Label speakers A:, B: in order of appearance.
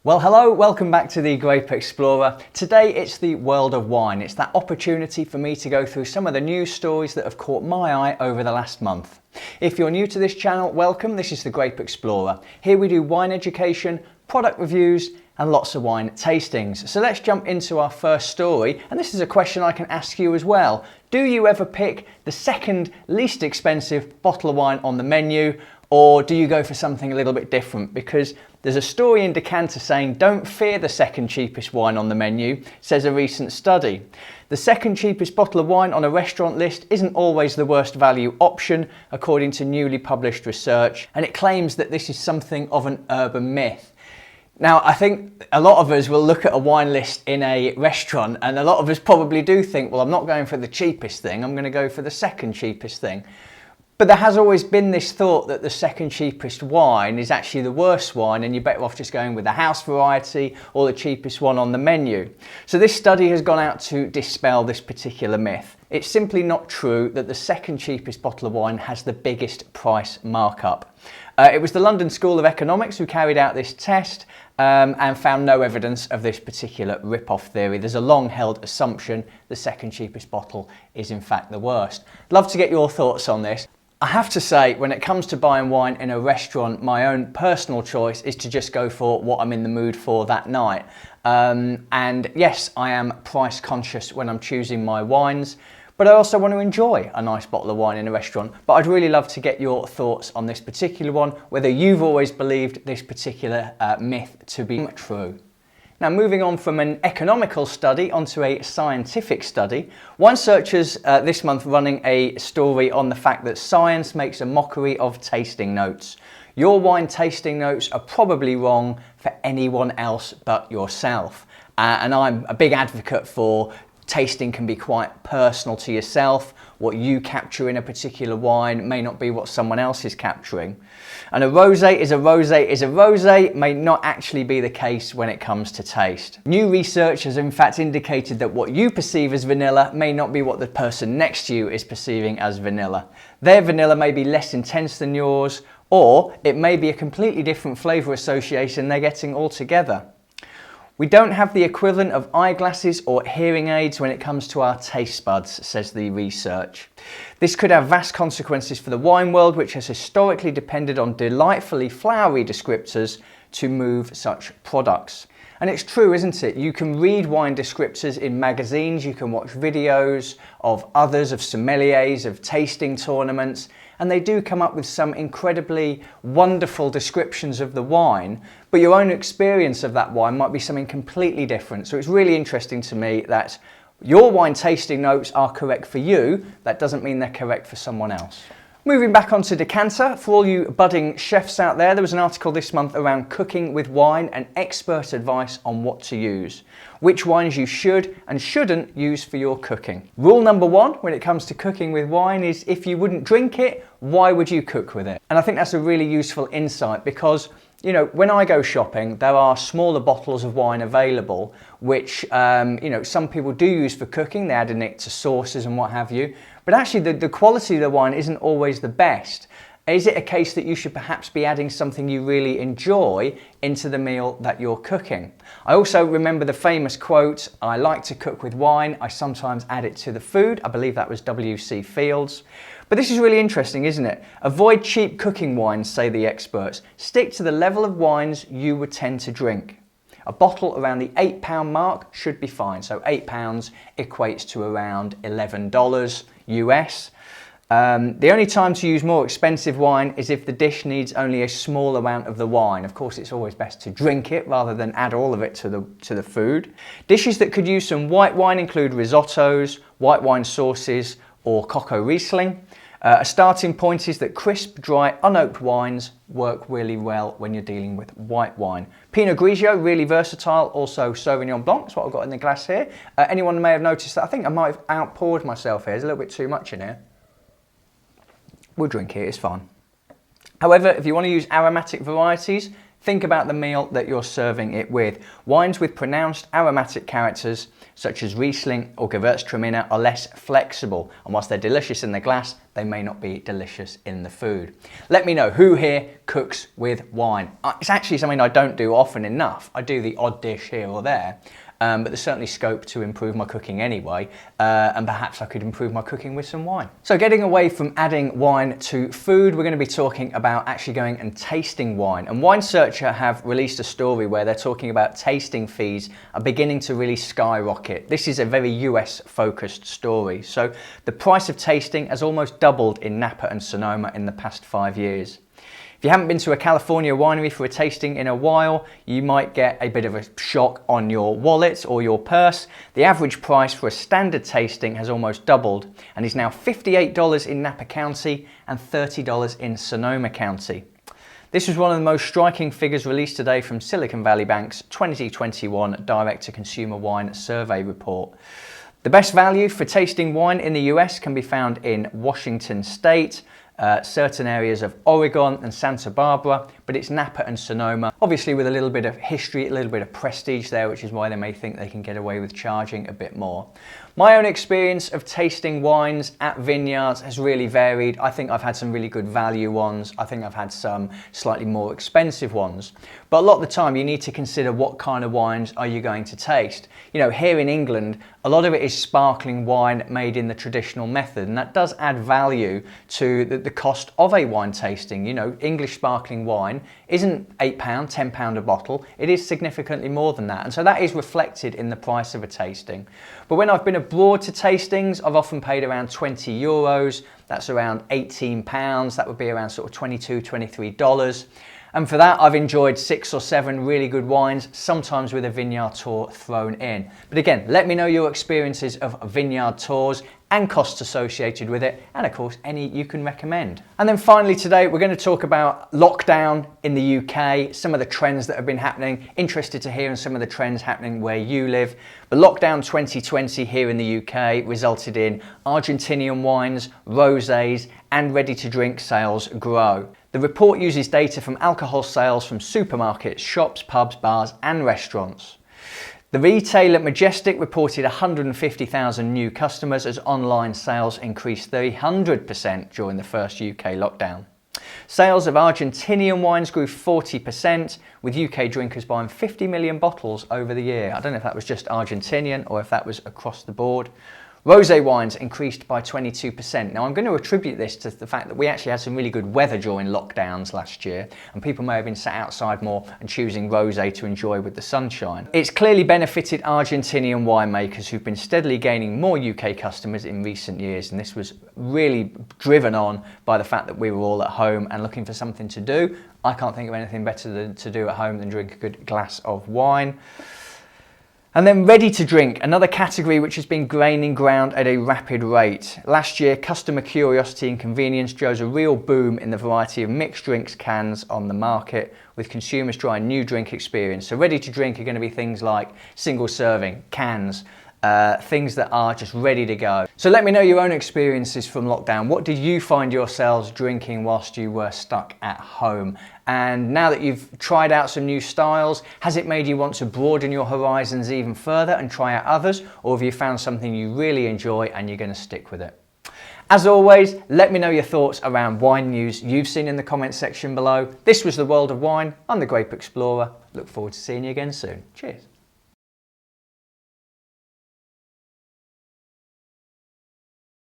A: Well, hello, welcome back to the Grape Explorer. Today it's the world of wine. It's that opportunity for me to go through some of the news stories that have caught my eye over the last month. If you're new to this channel, welcome. This is the Grape Explorer. Here we do wine education, product reviews, and lots of wine tastings. So let's jump into our first story. And this is a question I can ask you as well. Do you ever pick the second least expensive bottle of wine on the menu? Or do you go for something a little bit different? Because there's a story in Decanter saying, don't fear the second cheapest wine on the menu, says a recent study. The second cheapest bottle of wine on a restaurant list isn't always the worst value option, according to newly published research, and it claims that this is something of an urban myth. Now, I think a lot of us will look at a wine list in a restaurant, and a lot of us probably do think, well, I'm not going for the cheapest thing, I'm going to go for the second cheapest thing. But there has always been this thought that the second cheapest wine is actually the worst wine and you're better off just going with the house variety or the cheapest one on the menu. So this study has gone out to dispel this particular myth. It's simply not true that the second cheapest bottle of wine has the biggest price markup. It was the London School of Economics who carried out this test and found no evidence of this particular rip-off theory. There's a long-held assumption the second cheapest bottle is in fact the worst. Love to get your thoughts on this. I have to say, when it comes to buying wine in a restaurant, my own personal choice is to just go for what I'm in the mood for that night. And yes, I am price conscious when I'm choosing my wines, but I also want to enjoy a nice bottle of wine in a restaurant. But I'd really love to get your thoughts on this particular one, whether you've always believed this particular myth to be true. Now, moving on from an economical study onto a scientific study, Wine Searchers this month running a story on the fact that science makes a mockery of tasting notes. Your wine tasting notes are probably wrong for anyone else but yourself. And I'm a big advocate for tasting can be quite personal to yourself. What you capture in a particular wine may not be what someone else is capturing. And a rosé is a rosé is a rosé may not actually be the case when it comes to taste. New research has in fact indicated that what you perceive as vanilla may not be what the person next to you is perceiving as vanilla. Their vanilla may be less intense than yours, or it may be a completely different flavour association they're getting altogether. We don't have the equivalent of eyeglasses or hearing aids when it comes to our taste buds, says the research. This could have vast consequences for the wine world, which has historically depended on delightfully flowery descriptors to move such products. And it's true, isn't it? You can read wine descriptors in magazines, you can watch videos of others, of sommeliers, of tasting tournaments, and they do come up with some incredibly wonderful descriptions of the wine, but your own experience of that wine might be something completely different. So it's really interesting to me that your wine tasting notes are correct for you. That doesn't mean they're correct for someone else. Moving back onto Decanter, for all you budding chefs out there was an article this month around cooking with wine and expert advice on what to use. Which wines you should and shouldn't use for your cooking. Rule number one when it comes to cooking with wine is if you wouldn't drink it, why would you cook with it? And I think that's a really useful insight because, you know, when I go shopping, there are smaller bottles of wine available, which, some people do use for cooking. They're adding it to sauces and what have you. But actually the quality of the wine isn't always the best. Is it a case that you should perhaps be adding something you really enjoy into the meal that you're cooking? I also remember the famous quote, I like to cook with wine, I sometimes add it to the food. I believe that was W.C. Fields. But this is really interesting, isn't it? Avoid cheap cooking wines, say the experts. Stick to the level of wines you would tend to drink. A bottle around the £8 mark should be fine. So £8 equates to around $11 US. The only time to use more expensive wine is if the dish needs only a small amount of the wine. Of course, it's always best to drink it rather than add all of it to the food. Dishes that could use some white wine include risottos, white wine sauces, or Coco Riesling. A starting point is that crisp, dry, unoaked wines work really well when you're dealing with white wine. Pinot Grigio, really versatile. Also Sauvignon Blanc, that's what I've got in the glass here. Anyone may have noticed that I think I might have outpoured myself here. There's a little bit too much in here. We'll drink it, it's fine. However, if you want to use aromatic varieties, think about the meal that you're serving it with. Wines with pronounced aromatic characters, such as Riesling or Gewürztraminer, are less flexible, and whilst they're delicious in the glass, they may not be delicious in the food. Let me know who here cooks with wine. It's actually something I don't do often enough. I do the odd dish here or there. But there's certainly scope to improve my cooking anyway, and perhaps I could improve my cooking with some wine. So getting away from adding wine to food, we're going to be talking about actually going and tasting wine. And Wine Searcher have released a story where they're talking about tasting fees are beginning to really skyrocket. This is a very US focused story. So the price of tasting has almost doubled in Napa and Sonoma in the past 5 years. If you haven't been to a California winery for a tasting in a while, you might get a bit of a shock on your wallet or your purse. The average price for a standard tasting has almost doubled and is now $58 in Napa County and $30 in Sonoma County. This was one of the most striking figures released today from Silicon Valley Bank's 2021 Direct-to-Consumer Wine Survey report. The best value for tasting wine in the US can be found in Washington State, certain areas of Oregon and Santa Barbara, but it's Napa and Sonoma, obviously with a little bit of history, a little bit of prestige there, which is why they may think they can get away with charging a bit more. My own experience of tasting wines at Vineyards has really varied. I think I've had some really good value ones. I think I've had some slightly more expensive ones. But a lot of the time you need to consider what kind of wines are you going to taste. You know, here in England, a lot of it is sparkling wine made in the traditional method, and that does add value to the cost of a wine tasting. You know, English sparkling wine isn't £8, £10 a bottle. It is significantly more than that. And so that is reflected in the price of a tasting. But when I've been abroad to tastings, I've often paid around €20. That's around £18. That would be around sort of $22, $23. And for that, I've enjoyed 6 or 7 really good wines, sometimes with a vineyard tour thrown in. But again, let me know your experiences of vineyard tours and costs associated with it, and of course, any you can recommend. And then finally today, we're going to talk about lockdown in the UK, some of the trends that have been happening. Interested to hear on some of the trends happening where you live. But lockdown 2020 here in the UK resulted in Argentinian wines, rosés, and ready-to-drink sales grow. The report uses data from alcohol sales from supermarkets, shops, pubs, bars, and restaurants. The retailer Majestic reported 150,000 new customers as online sales increased 300% during the first UK lockdown. Sales of Argentinian wines grew 40%, with UK drinkers buying 50 million bottles over the year. I don't know if that was just Argentinian or if that was across the board. Rosé wines increased by 22%. Now I'm going to attribute this to the fact that we actually had some really good weather during lockdowns last year, and people may have been sat outside more and choosing rosé to enjoy with the sunshine. It's clearly benefited Argentinian winemakers who've been steadily gaining more UK customers in recent years, and this was really driven on by the fact that we were all at home and looking for something to do. I can't think of anything better to do at home than drink a good glass of wine. And then ready to drink, another category which has been gaining ground at a rapid rate. Last year, customer curiosity and convenience drove a real boom in the variety of mixed drinks cans on the market, with consumers trying new drink experience. So ready to drink are going to be things like single serving, cans, things that are just ready to go. So let me know your own experiences from lockdown. What did you find yourselves drinking whilst you were stuck at home? And now that you've tried out some new styles, has it made you want to broaden your horizons even further and try out others? Or have you found something you really enjoy and you're going to stick with it? As always, let me know your thoughts around wine news you've seen in the comments section below. This was The World of Wine. I'm the Grape Explorer. Look forward to seeing you again soon. Cheers.